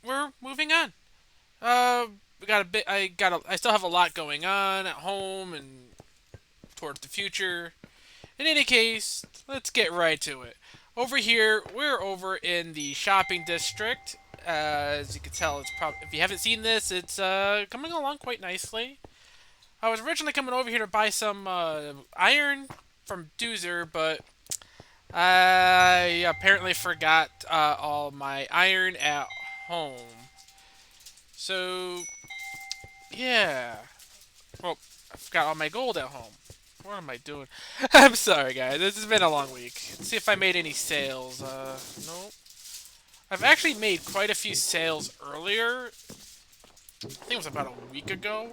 we're moving on. We got a bit. I still have a lot going on at home and towards the future. In any case, let's get right to it. Over here, we're over in the shopping district. As you can tell, it's probably if you haven't seen this, it's coming along quite nicely. I was originally coming over here to buy some iron from Doozer, but I apparently forgot all my iron at home. So yeah, well, I forgot all my gold at home. What am I doing? I'm sorry, guys. This has been a long week. Let's see if I made any sales. Nope. I've actually made quite a few sales earlier. I think it was about a week ago.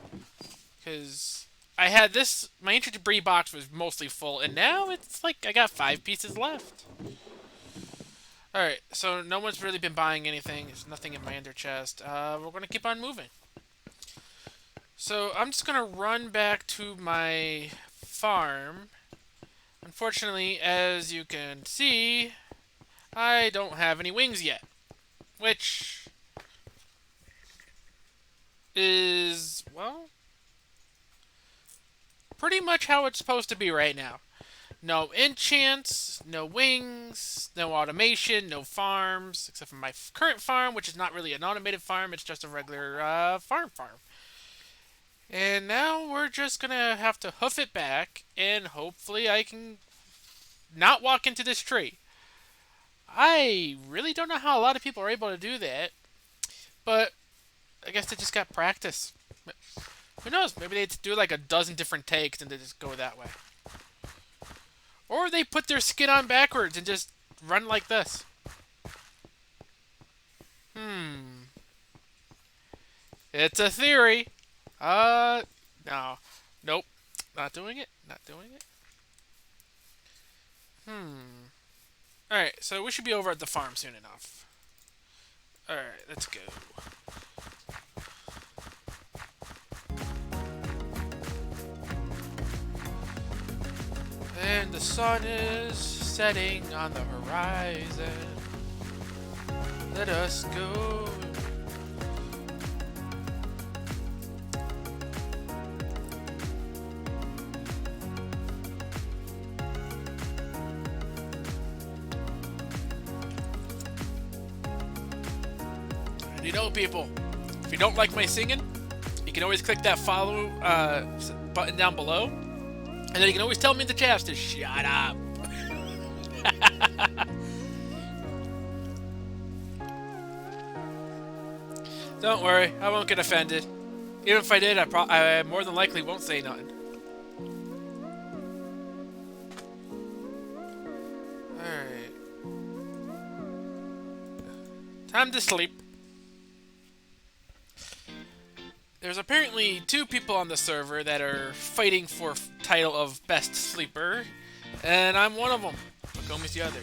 Because I had this. My entry debris box was mostly full, and now it's like I got 5 pieces left. Alright, so no one's really been buying anything. There's nothing in my ender chest. We're going to keep on moving. So I'm just going to run back to my farm. Unfortunately, as you can see, I don't have any wings yet. Which is, well, pretty much how it's supposed to be right now. No enchants, no wings, no automation, no farms, except for my current farm, which is not really an automated farm, it's just a regular farm. And now we're just gonna have to hoof it back, and hopefully I can not walk into this tree. I really don't know how a lot of people are able to do that, but I guess they just got practice. Who knows? Maybe they do like a dozen different takes and they just go that way. Or they put their skin on backwards and just run like this. Hmm. It's a theory. No. Nope. Not doing it. Not doing it. Hmm. Alright, so we should be over at the farm soon enough. Alright, let's go. And the sun is setting on the horizon. Let us go. And you know, people, if you don't like my singing, you can always click that follow button down below. And then you can always tell me in the chat to shut up. Don't worry, I won't get offended. Even if I did, I more than likely won't say nothing. Alright. Time to sleep. There's apparently 2 people on the server that are fighting for title of best sleeper, and I'm one of them. Makomi's the other.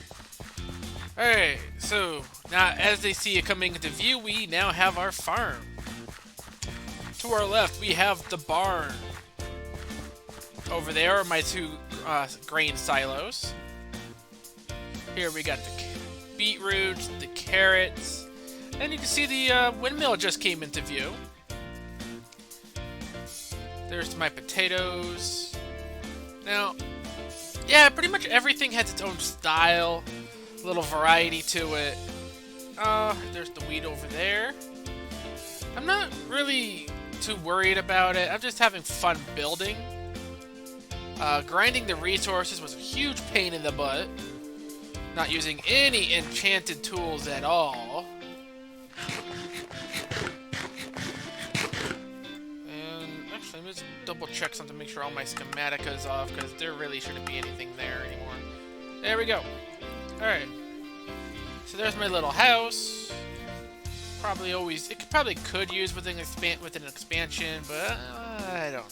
Alright, so now as they see it coming into view, we now have our farm. To our left, we have the barn. Over there are my 2 grain silos. Here we got the beetroots, the carrots, and you can see the windmill just came into view. There's my potatoes. Now, yeah, pretty much everything has its own style, a little variety to it. There's the wheat over there. I'm not really too worried about it. I'm just having fun building. Grinding the resources was a huge pain in the butt. Not using any enchanted tools at all. Let me just double check something to make sure all my schematica is off, because there really shouldn't be anything there anymore. There we go. Alright. So there's my little house. Probably could use with an expansion, but I don't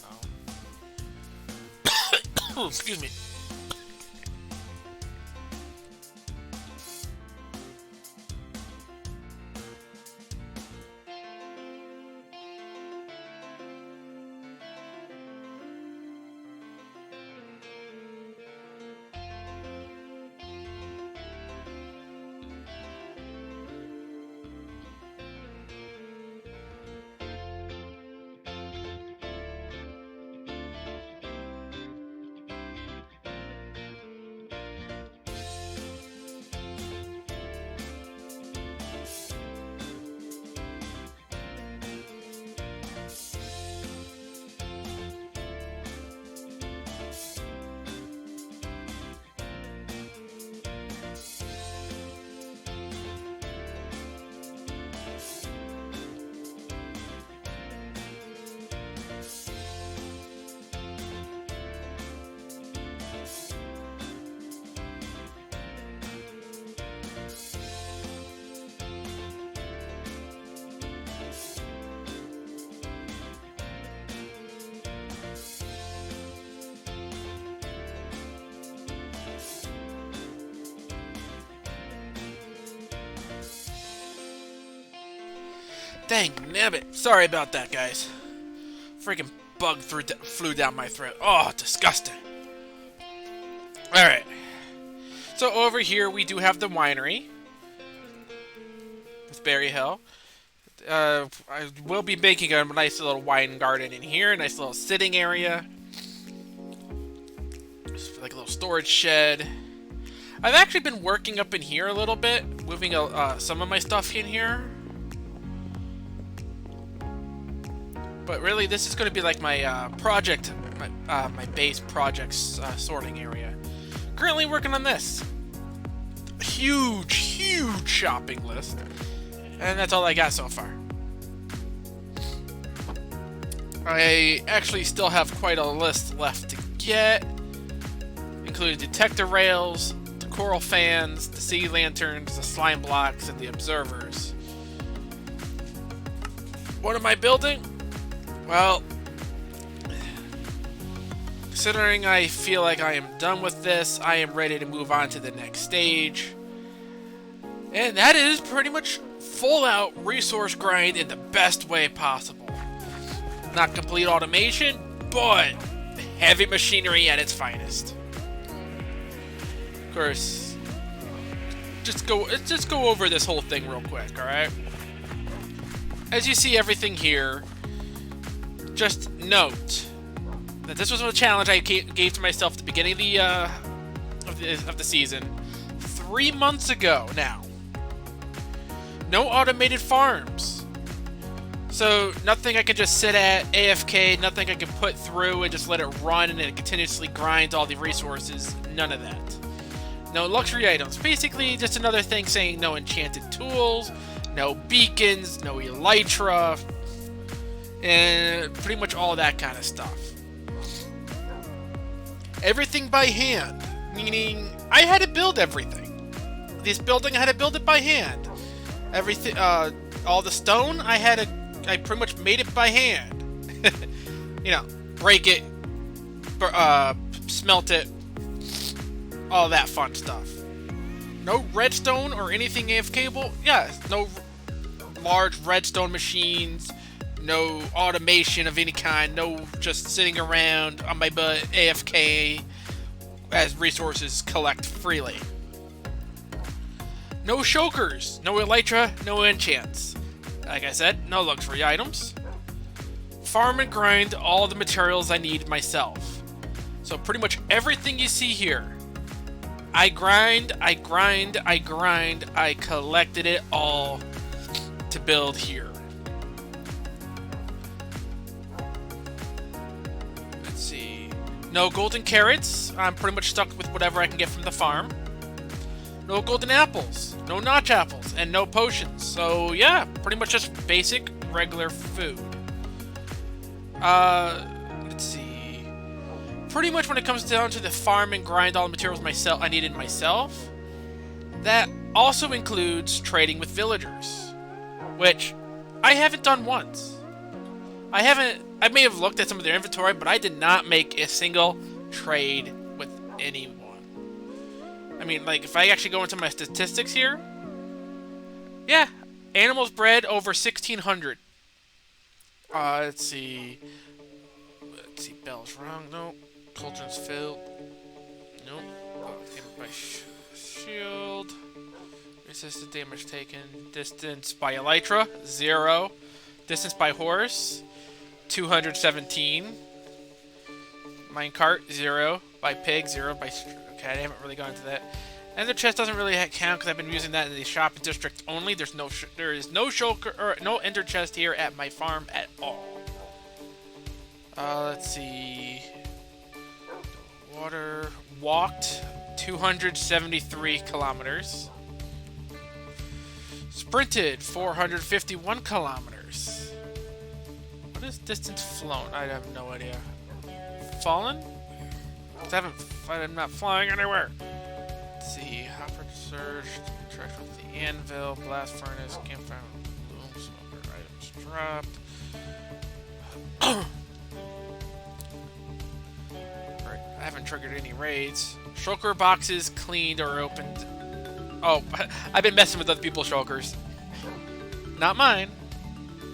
know. Excuse me. Dang nabbit. Sorry about that, guys. Freaking bug flew down my throat. Oh, disgusting. Alright. So over here we do have the winery. With Berry Hill. I will be making a nice little wine garden in here. A nice little sitting area. Just like a little storage shed. I've actually been working up in here a little bit. Moving some of my stuff in here. But really, this is going to be like my project, my base projects sorting area. Currently working on this. Huge, huge shopping list. And that's all I got so far. I actually still have quite a list left to get. Including detector rails, the coral fans, the sea lanterns, the slime blocks, and the observers. What am I building? Well, considering I feel like I am done with this, I am ready to move on to the next stage. And that is pretty much full-out resource grind in the best way possible. Not complete automation, but heavy machinery at its finest. Of course, let's just go over this whole thing real quick, alright? As you see everything here, just note that this was a challenge I gave to myself at the beginning of the season 3 months ago now. No automated farms. So nothing I can just sit at AFK, nothing I can put through and just let it run and it continuously grinds all the resources. None of that. No luxury items. Basically just another thing saying no enchanted tools, no beacons, no Elytra, and pretty much all that kind of stuff. Everything by hand, meaning I had to build everything. This building, I had to build it by hand. Everything, all the stone, I pretty much made it by hand. You know, break it, smelt it, all that fun stuff. No redstone or anything AFK-able? Yeah, no large redstone machines, no automation of any kind, no just sitting around on my butt AFK as resources collect freely. No shulkers, no Elytra, no enchants. Like I said, no luxury items. Farm and grind all the materials I need myself. So pretty much everything you see here, I grind, I collected it all to build here. Let's see. No golden carrots. I'm pretty much stuck with whatever I can get from the farm. No golden apples, no notch apples, and no potions. So yeah, pretty much just basic, regular food. Let's see. Pretty much when it comes down to the farm and grind all the materials I needed myself, that also includes trading with villagers, which I haven't done once. I may have looked at some of their inventory, but I did not make a single trade with anyone. I mean, like, if I actually go into my statistics here, yeah, animals bred over 1,600. Let's see. Let's see, bells rung. Nope. Cauldrons filled. Nope. By shield. Resisted damage taken. Distance by Elytra, 0. Distance by horse, 217. Minecart, 0. By pig, 0. By... Okay, I haven't really gone into that. And the chest doesn't really count because I've been using that in the shopping district only. There is no shulker or no ender chest here at my farm at all. Let's see. Water walked 273 kilometers. Sprinted 451 kilometers. What is distance flown? I have no idea. Fallen? I'm not flying anywhere. Let's see. Hopper surge, trash with the anvil, blast furnace, campfire, bloom, smoker items dropped. Alright, I haven't triggered any raids. Shulker boxes cleaned or opened. Oh, I've been messing with other people's shulkers. Not mine.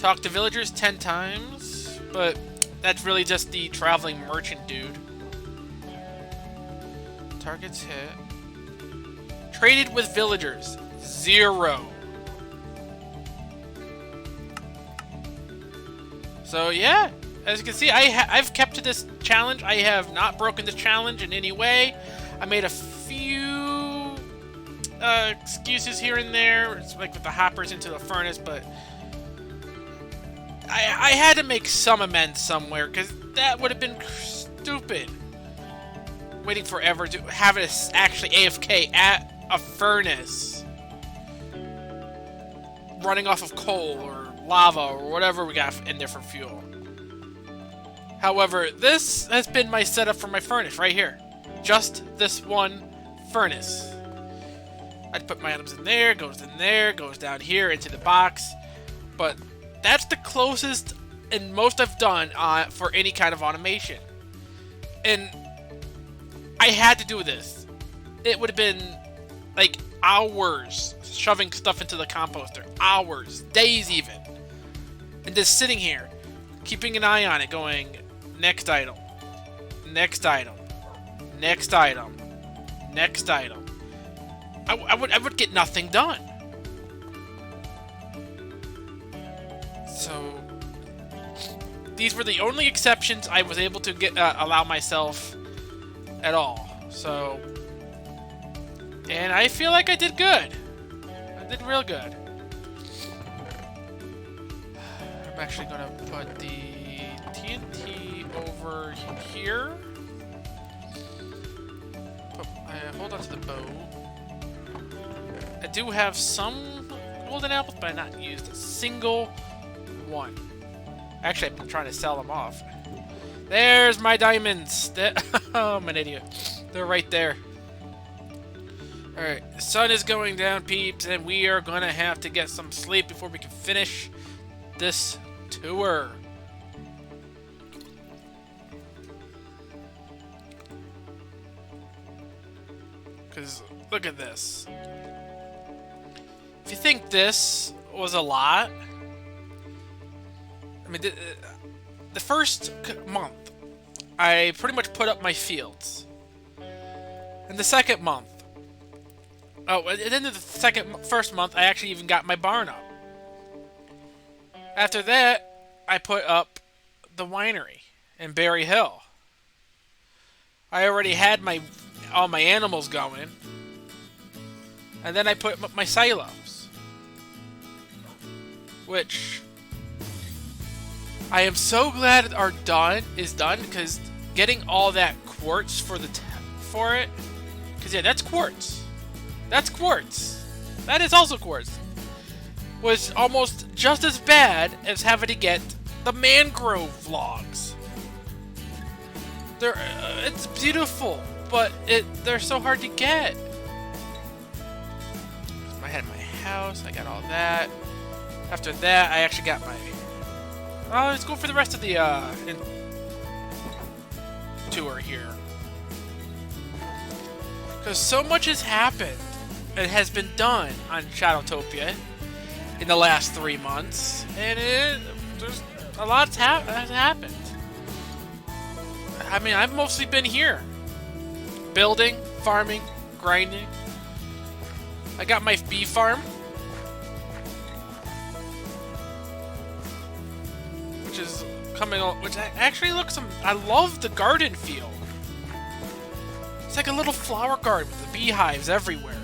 Talk to villagers 10 times, but that's really just the traveling merchant dude. Targets hit. Traded with villagers 0. So yeah, as you can see, I've kept to this challenge. I have not broken the challenge in any way. I made a few excuses here and there, it's like with the hoppers into the furnace, but I had to make some amends somewhere, because that would have been stupid. Waiting forever to have it actually AFK at a furnace. Running off of coal or lava or whatever we got in there for fuel. However, this has been my setup for my furnace right here. Just this one furnace. I'd put my items in there, goes down here into the box. But that's the closest and most I've done for any kind of automation. And I had to do this. It would have been like hours shoving stuff into the composter. Hours, days even. And just sitting here, keeping an eye on it, going, next item, next item, next item, next item. I would get nothing done. So these were the only exceptions I was able to allow myself at all. So, and I feel like I did good. I did real good. I'm actually gonna put the TNT over here. Hold on to the bow. I do have some golden apples, but I've not used a single one. Actually, I'm trying to sell them off. There's my diamonds. Oh, I'm an idiot. They're right there. Alright, the sun is going down, peeps, and we are gonna have to get some sleep before we can finish this tour. Because, look at this. If you think this was a lot, I mean, the first month, I pretty much put up my fields. And the second month, at the end of the first month, I actually even got my barn up. After that, I put up the winery in Berry Hill. I already had all my animals going. And then I put up my silos. Which I am so glad is done, because getting all that quartz for it, because yeah, that's quartz. That's quartz. That is also quartz. Was almost just as bad as having to get the mangrove logs. It's beautiful, but they're so hard to get. I had my house. I got all that. After that, I actually got my. Let's go for the rest of the tour here, because so much has happened. It has been done on Shadowtopia in the last 3 months, and there's a lot has happened. I mean, I've mostly been here, building, farming, grinding. I got my bee farm, which is coming on, which actually looks. I love the garden feel. It's like a little flower garden with the beehives everywhere.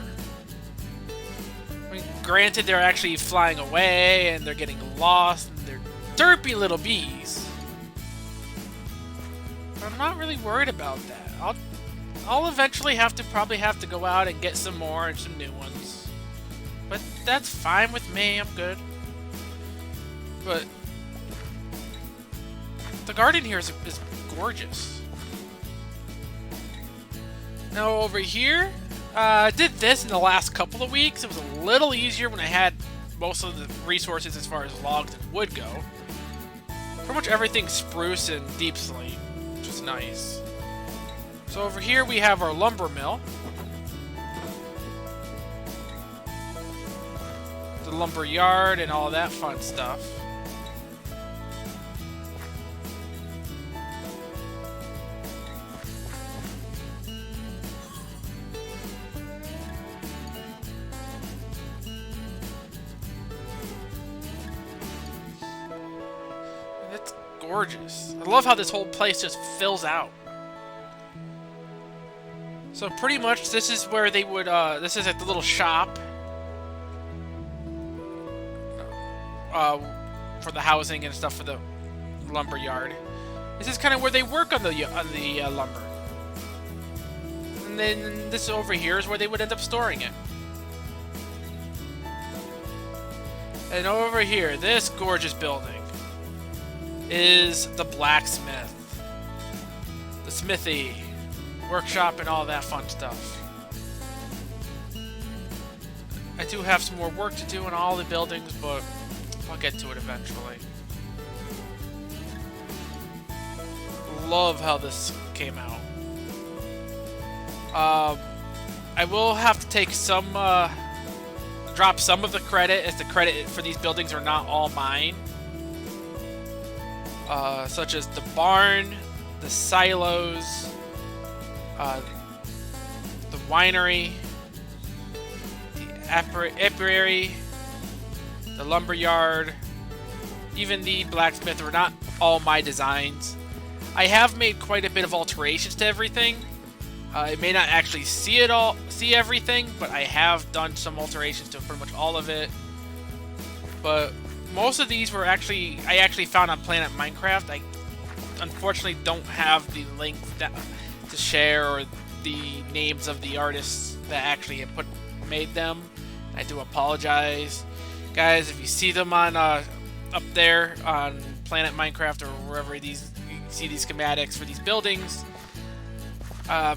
I mean, granted, they're actually flying away and they're getting lost, and they're derpy little bees. But I'm not really worried about that. I'll eventually probably have to go out and get some more and some new ones. But that's fine with me. I'm good. But the garden here is gorgeous. Now over here, I did this in the last couple of weeks. It was a little easier when I had most of the resources as far as logs and wood go. Pretty much everything's spruce and deep slate, which is nice. So over here we have our lumber mill. The lumber yard and all that fun stuff. gorgeous. I love how this whole place just fills out. So pretty much this is where they would, this is like the little shop. For the housing and stuff for the lumber yard. This is kind of where they work on the lumber. And then this over here is where they would end up storing it. And over here, this gorgeous building is the blacksmith, the smithy, workshop, and all that fun stuff. I do have some more work to do in all the buildings, but I'll get to it eventually. Love how this came out. I will have to take some, drop some of the credit, as the credit for these buildings are not all mine. Such as the barn, the silos, the winery, the apiary, the lumberyard, even the blacksmith were not all my designs. I have made quite a bit of alterations to everything. I may not actually see everything, but I have done some alterations to pretty much all of it. But most of these were I actually found on Planet Minecraft. I unfortunately don't have the link to share or the names of the artists that actually made them. I do apologize, guys, if you see them on up there on Planet Minecraft or wherever you see these schematics for these buildings.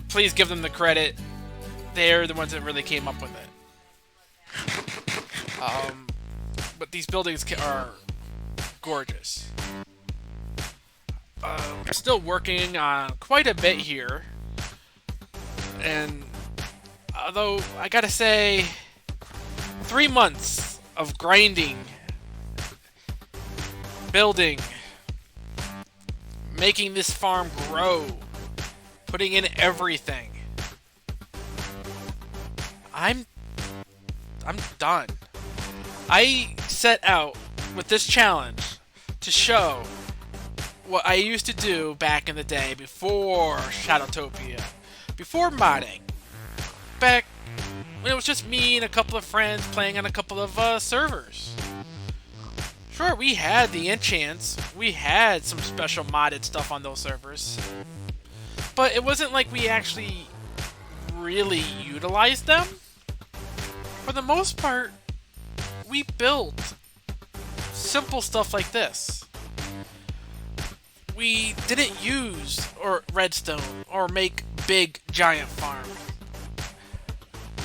Please give them the credit. They're the ones that really came up with it. But these buildings are gorgeous. I'm still working on quite a bit here. And although I gotta say, 3 months of grinding, building, making this farm grow, putting in everything. I'm done. I set out with this challenge to show what I used to do back in the day before Shadowtopia, before modding. Back when it was just me and a couple of friends playing on a couple of servers. Sure, we had the Enchants, we had some special modded stuff on those servers, but it wasn't like we actually really utilized them. For the most part, we built simple stuff like this. We didn't use redstone or make big giant farms.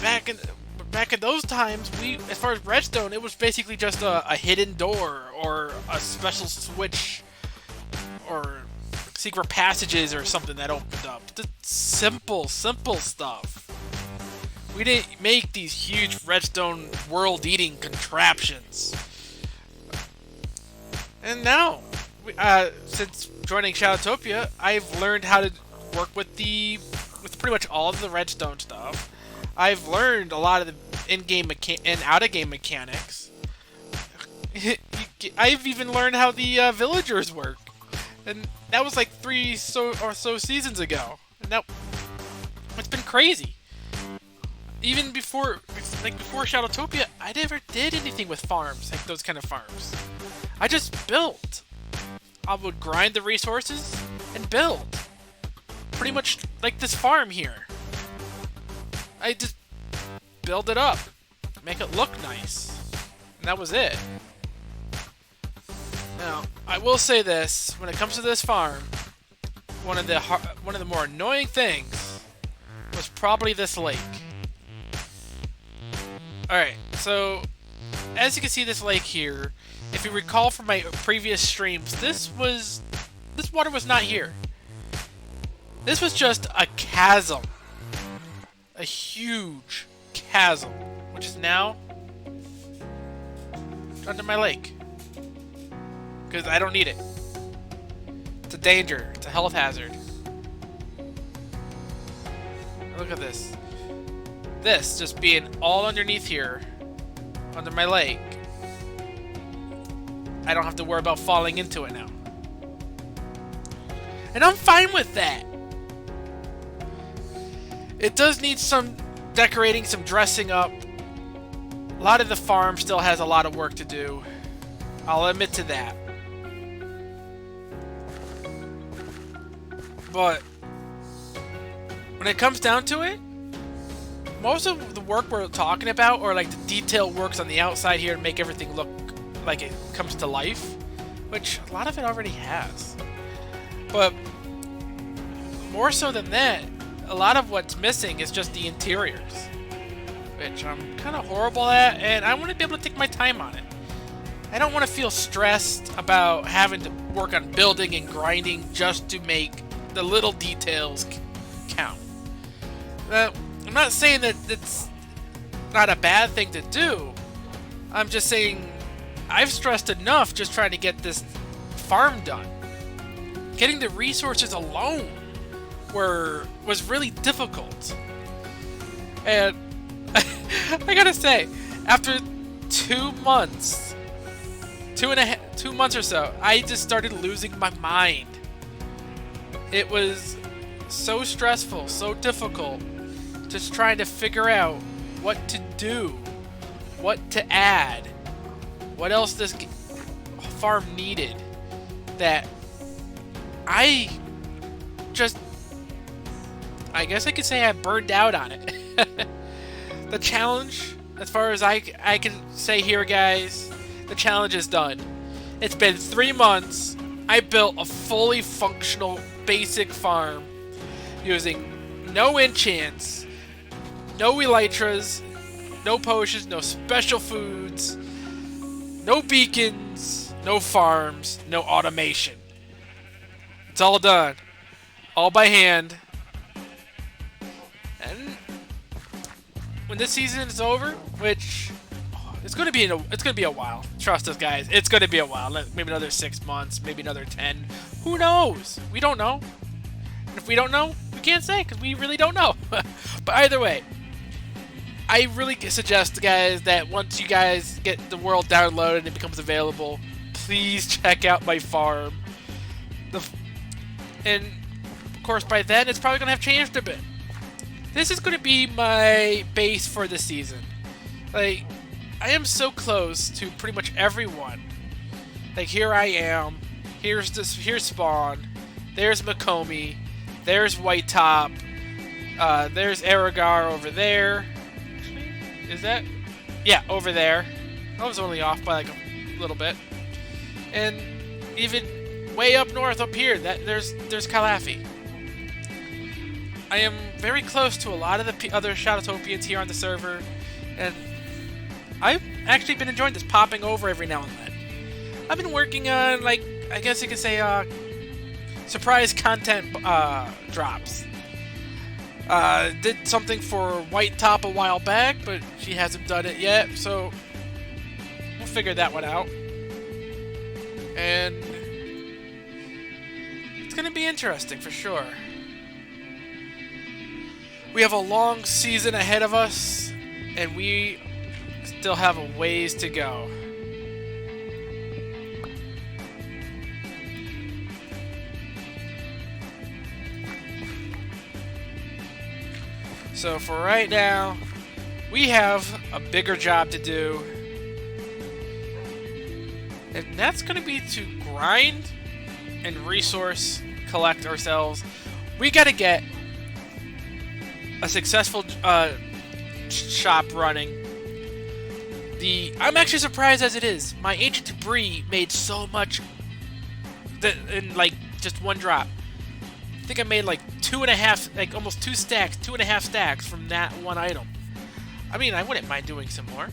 Back in those times, as far as redstone, it was basically just a hidden door or a special switch or secret passages or something that opened up. Just simple stuff. We didn't make these huge redstone world-eating contraptions. And now, since joining Shadowtopia, I've learned how to work with pretty much all of the redstone stuff. I've learned a lot of the in-game and out-of-game mechanics. I've even learned how the villagers work, and that was like 3 or so seasons ago. And now it's been crazy. Even before Shadowtopia, I never did anything with farms, like those kind of farms. I just built. I would grind the resources and build. Pretty much like this farm here. I just build it up, make it look nice, and that was it. Now, I will say this: when it comes to this farm, one of the more annoying things was probably this lake. All right, so as you can see, this lake here. If you recall from my previous streams, this water was not here. This was just a chasm. A huge chasm, which is now under my lake. Because I don't need it. It's a danger. It's a health hazard. Look at this. This just being all underneath here, under my lake. I don't have to worry about falling into it now. And I'm fine with that. It does need some decorating, some dressing up. A lot of the farm still has a lot of work to do. I'll admit to that. But when it comes down to it, most of the work we're talking about, or like the detail works on the outside here to make everything look like it comes to life, which a lot of it already has. But more so than that, a lot of what's missing is just the interiors, which I'm kind of horrible at, and I want to be able to take my time on it. I don't want to feel stressed about having to work on building and grinding just to make the little details count. I'm not saying that it's not a bad thing to do. I'm just saying I've stressed enough just trying to get this farm done. Getting the resources alone was really difficult. And I gotta say, after 2 months, 2 months or so, I just started losing my mind. It was so stressful, so difficult, just trying to figure out what to do, what to add, what else this farm needed, that I guess I could say I burned out on it. The challenge, as far as I can say here, guys, the challenge is done. It's been 3 months. I built a fully functional basic farm using no enchants, no elytras, no potions, no special foods, no beacons, no farms, no automation. It's all done, all by hand. And when this season is over, which it's gonna be a while. Trust us, guys. It's gonna be a while. Maybe another 6 months. Maybe another 10. Who knows? We don't know. And if we don't know, we can't say because we really don't know. But either way, I really suggest, guys, that once you guys get the world downloaded and it becomes available, please check out my farm. And of course, by then it's probably gonna have changed a bit. This is gonna be my base for the season. Like, I am so close to pretty much everyone. Like, here I am. Here's Spawn. There's Makomi. There's White Top. There's Aragar over there. Is that? Yeah, over there. I was only off by like a little bit. And even way up north, up here, there's Calafi. I am very close to a lot of the other Shadowtopians here on the server, and I've actually been enjoying this, popping over every now and then. I've been working on, like, I guess you could say, surprise content drops. Did something for White Top a while back, but she hasn't done it yet, so we'll figure that one out. And it's gonna be interesting for sure. We have a long season ahead of us, and we still have a ways to go. So for right now, we have a bigger job to do. And that's going to be to grind and resource collect ourselves. We got to get a successful shop running. I'm actually surprised as it is. My ancient debris made so much in like just one drop. I think I made like 2.5, like almost 2.5 stacks from that one item. I mean, I wouldn't mind doing some more,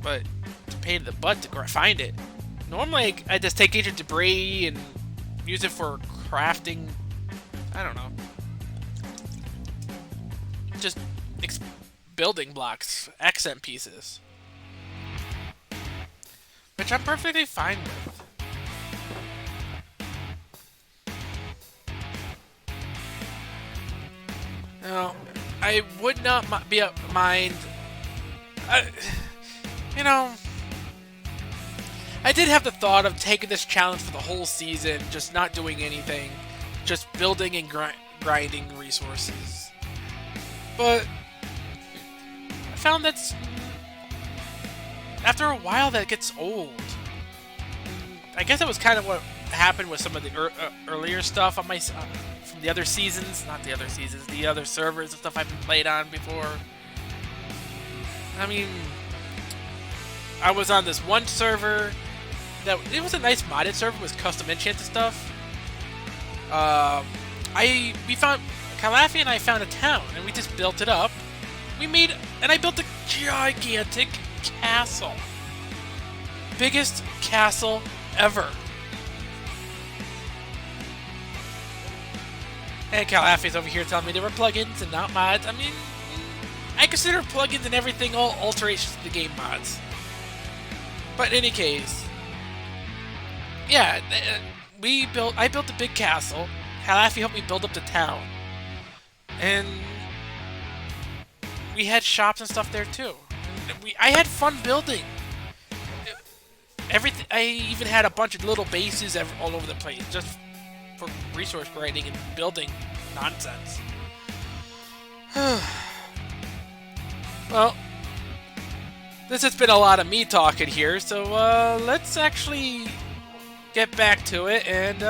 but it's a pain in the butt to find it. Normally, I just take ancient debris and use it for crafting. I don't know. Just building blocks, accent pieces, which I'm perfectly fine with. No, I would not mind. I I did have the thought of taking this challenge for the whole season, just not doing anything, just building and grinding resources. But I found that's after a while that gets old. I guess that was kind of what happened with some of the earlier stuff on my from the other seasons, not the other seasons, the other servers and stuff I've been played on before. I mean, I was on this one server that it was a nice modded server with custom enchants and stuff. We found Calafi and I found a town and we just built it up. I built a gigantic castle, biggest castle ever. And Calafi's over here telling me there were plugins and not mods. I mean, I consider plugins and everything all alterations to the game mods. But in any case, yeah, I built a big castle. Calafi helped me build up the town. And we had shops and stuff there too. I had fun building. Everything. I even had a bunch of little bases all over the place, just for resource grinding and building nonsense. Well, this has been a lot of me talking here, so let's actually get back to it and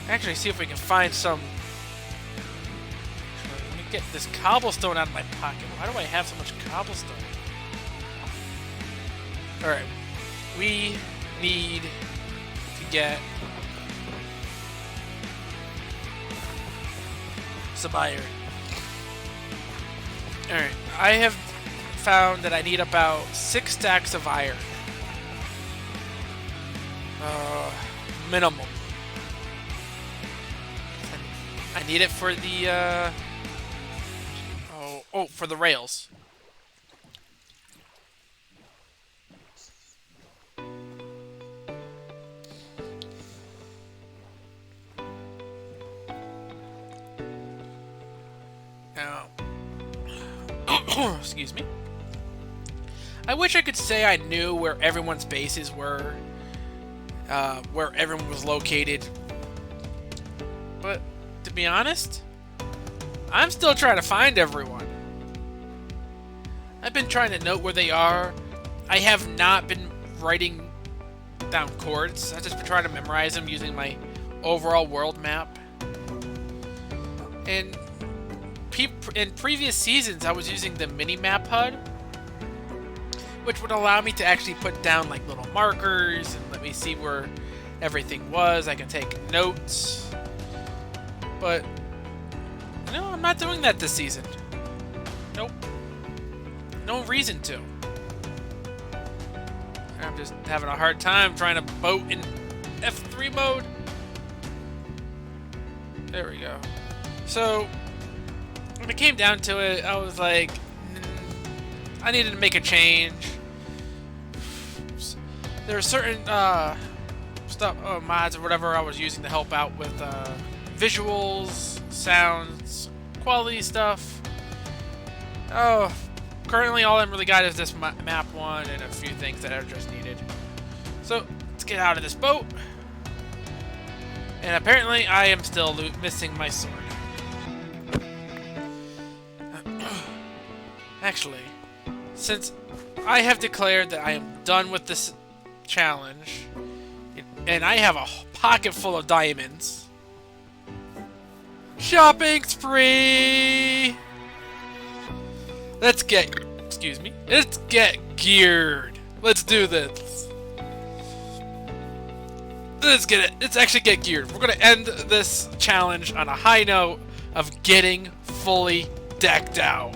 actually see if we can find some. Let me get this cobblestone out of my pocket. Why do I have so much cobblestone? Alright, we need to get some iron. Alright, I have found that I need about 6 stacks of iron. Minimum. I need it for the, for the rails. Now, excuse me. I wish I could say I knew where everyone's bases were, where everyone was located. But to be honest, I'm still trying to find everyone. I've been trying to note where they are. I have not been writing down chords. I've just been trying to memorize them using my overall world map. And in previous seasons, I was using the mini-map HUD, which would allow me to actually put down like little markers and let me see where everything was. I can take notes. But no, I'm not doing that this season. Nope. No reason to. I'm just having a hard time trying to boat in F3 mode. There we go. So when it came down to it, I was like, I needed to make a change. There are certain mods or whatever I was using to help out with visuals, sounds, quality stuff. Oh, currently all I'm really got is this map one and a few things that are just needed. So let's get out of this boat. And apparently I am still missing my sword. Actually, since I have declared that I am done with this challenge, and I have a pocket full of diamonds, shopping spree! Let's get geared. Let's do this. Let's actually get geared. We're gonna end this challenge on a high note of getting fully decked out.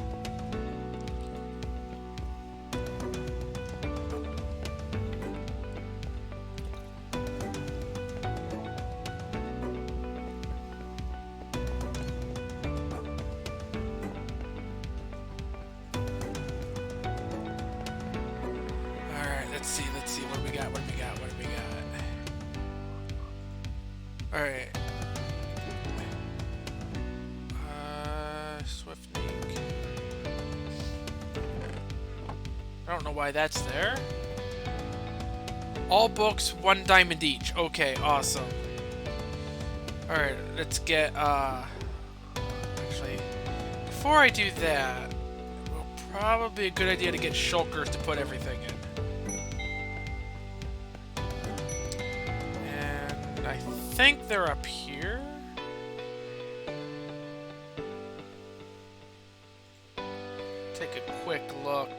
Let's see, what do we got? Alright. Swift Neek. I don't know why that's there. All books, 1 diamond each. Okay, awesome. Alright, let's get, actually, before I do that, it will probably be a good idea to get shulkers to put everything in. And I think they're up here. Take a quick look.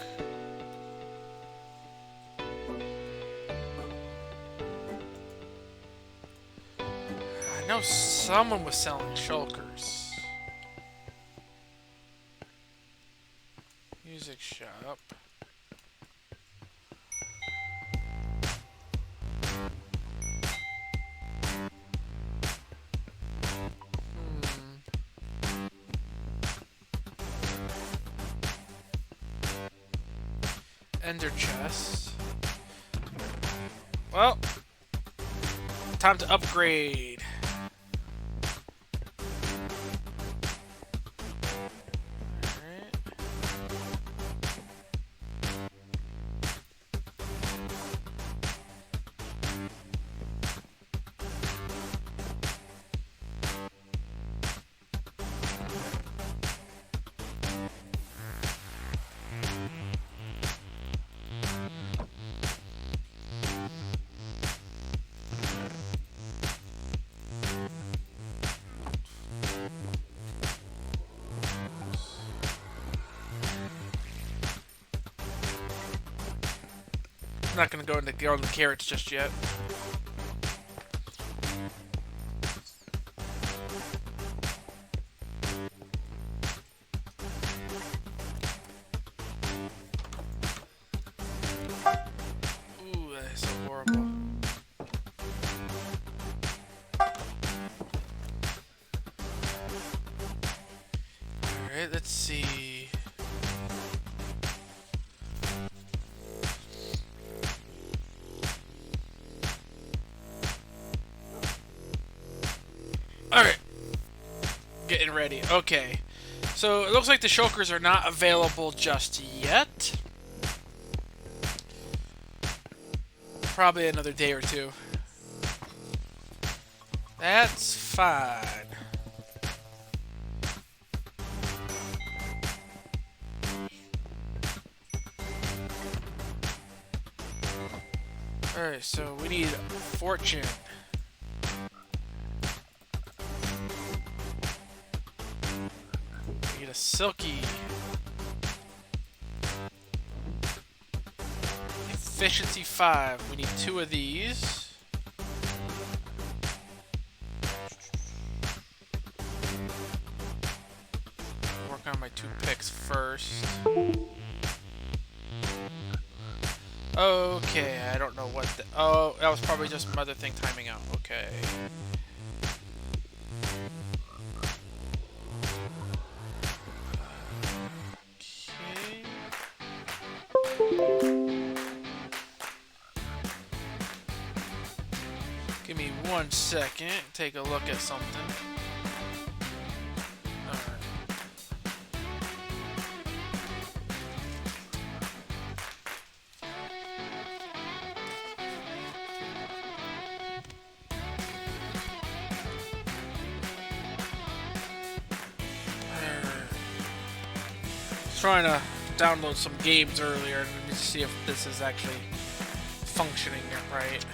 I know someone was selling shulkers. Music shop. Ender chest. Well, time to upgrade. I'm not gonna go into garlic carrots just yet. Ooh, that is so horrible. Alright, let's see. Alright. Getting ready. Okay. So, it looks like the shulkers are not available just yet. Probably another day or two. That's fine. Alright, so we need fortune. We need a silky. Efficiency 5. We need 2 of these. Work on my 2 picks first. Okay, I don't know what the... Oh, that was probably just Mother Thing timing out. Okay. Give me 1 second. Take a look at something. Trying to download some games earlier and let me see if this is actually functioning right.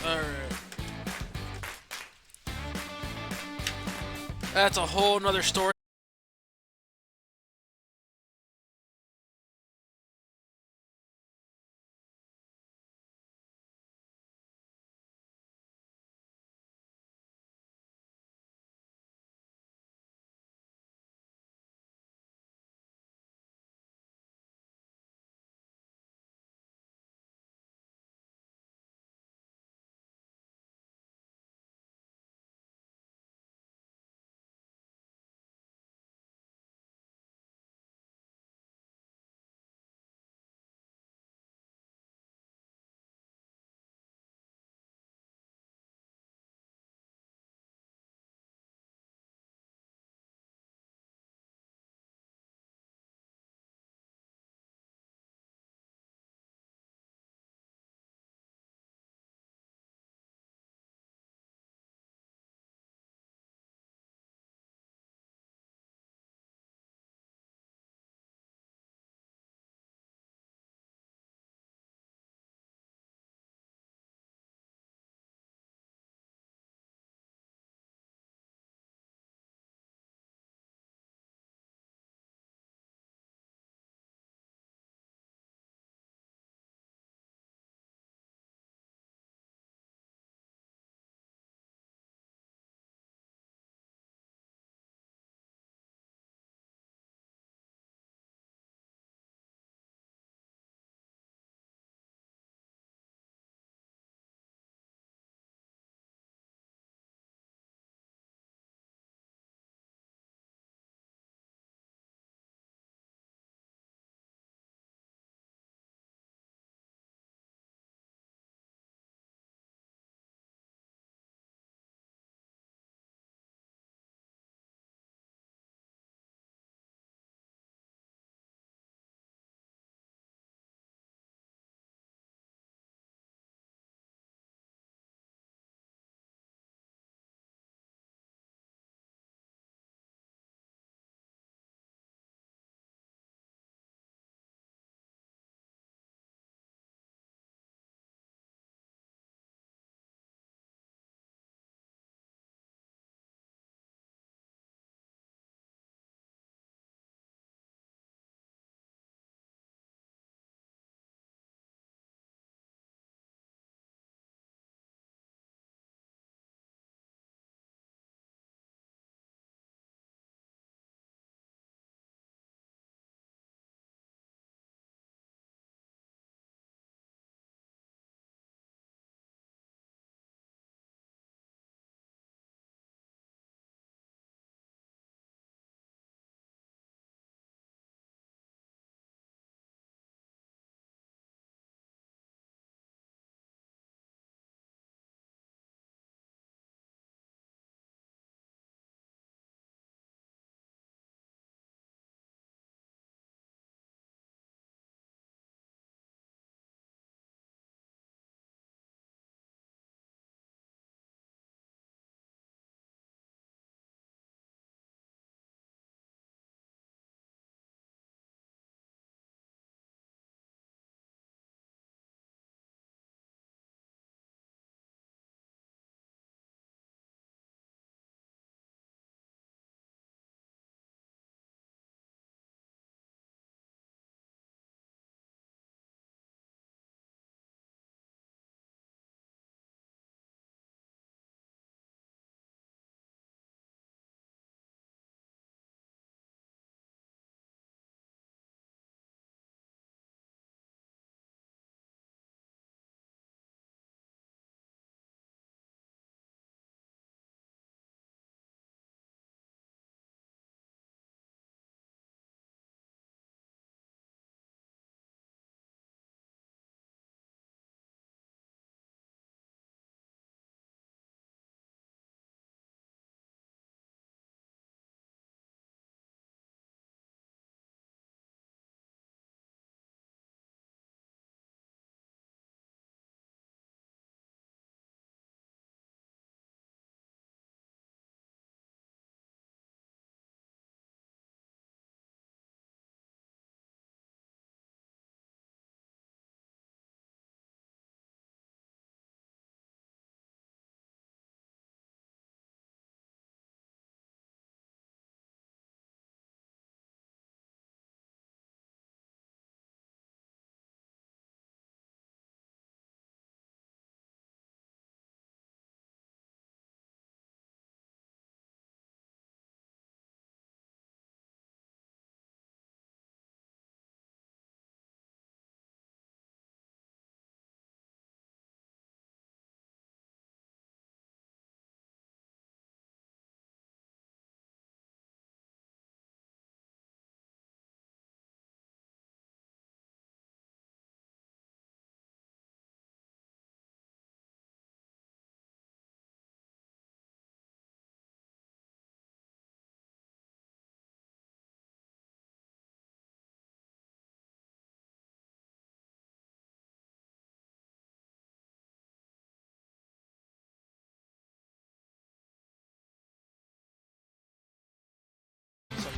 Alright. That's a whole nother story.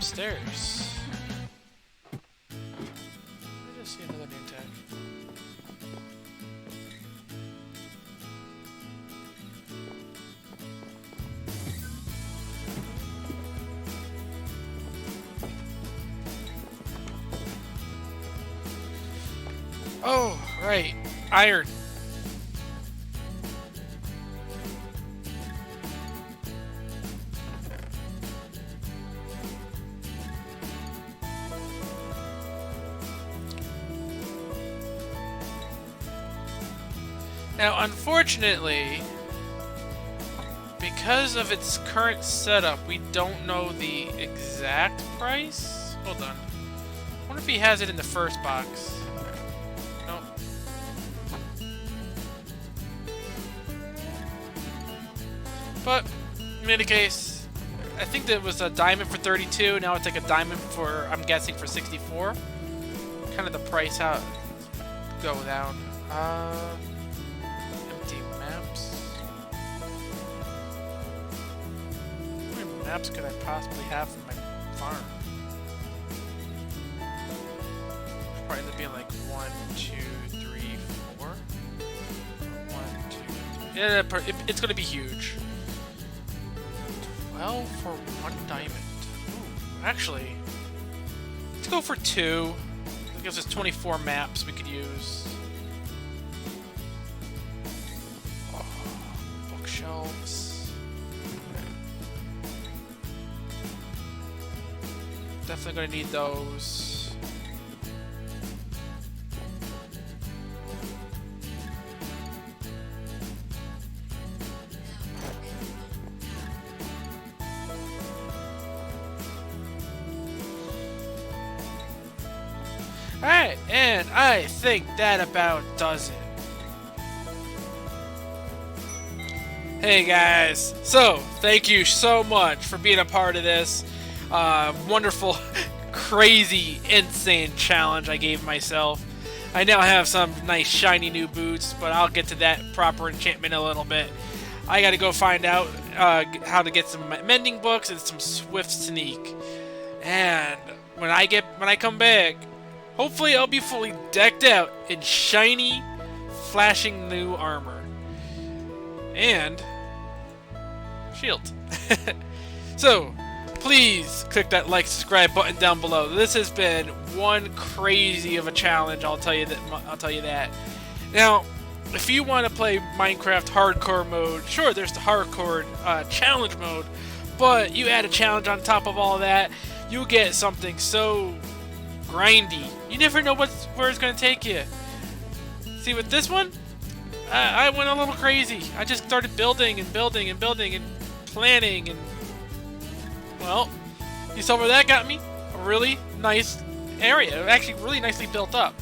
upstairs. Let me just see another name tag. Oh, right. Iron. Now, unfortunately, because of its current setup, we don't know the exact price. Hold on. I wonder if he has it in the first box. Nope. But, in any case, I think that was a diamond for 32. Now it's like a diamond for, I'm guessing, for 64. Kind of the price out go down. Empty maps. How many maps could I possibly have for my farm? Probably end up being like 1, 2, 3, 4. 1, 2. Yeah, it's gonna be huge. 12 for 1 diamond. Ooh, actually, let's go for 2. That gives us 24 maps we could use. Oh, bookshelves. Definitely gonna need those. Alright, and I think that about does it. Hey guys, so thank you so much for being a part of this wonderful, crazy, insane challenge I gave myself. I now have some nice shiny new boots, but I'll get to that proper enchantment in a little bit. I gotta go find out how to get some mending books and some swift sneak. And when I come back, hopefully I'll be fully decked out in shiny, flashing new armor. And shield. So, please click that like, subscribe button down below. This has been one crazy of a challenge, I'll tell you that. Now, if you want to play Minecraft hardcore mode, sure, there's the hardcore challenge mode, but you add a challenge on top of all that, you get something so grindy. You never know where it's going to take you. See, with this one, I went a little crazy. I just started building and building and building and planning, and well, you saw where that got me? A really nice area. Actually, really nicely built up.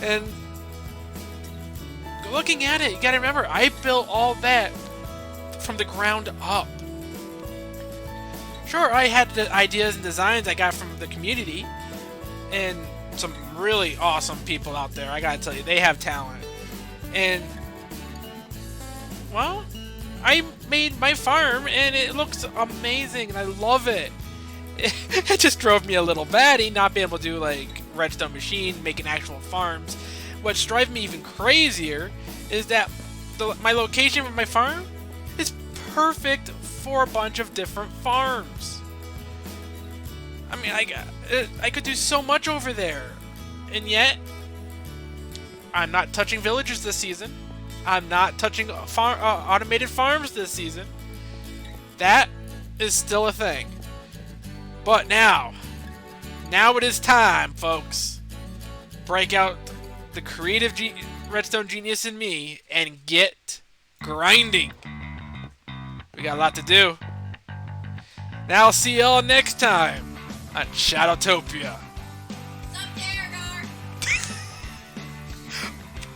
And looking at it, you gotta remember, I built all that from the ground up. Sure, I had the ideas and designs I got from the community, and some really awesome people out there, I gotta tell you, they have talent. And, well, I made my farm, and it looks amazing, and I love it. It just drove me a little batty not being able to do, like, redstone machine, making actual farms. What's driving me even crazier is that my location of my farm is perfect for a bunch of different farms. I mean, I could do so much over there, and yet I'm not touching villagers this season. I'm not touching automated farms this season. That is still a thing. But now it is time, folks. Break out the creative redstone genius in me and get grinding. We got a lot to do. Now I'll see y'all next time on Shadowtopia.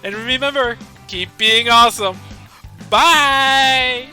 And remember, keep being awesome. Bye!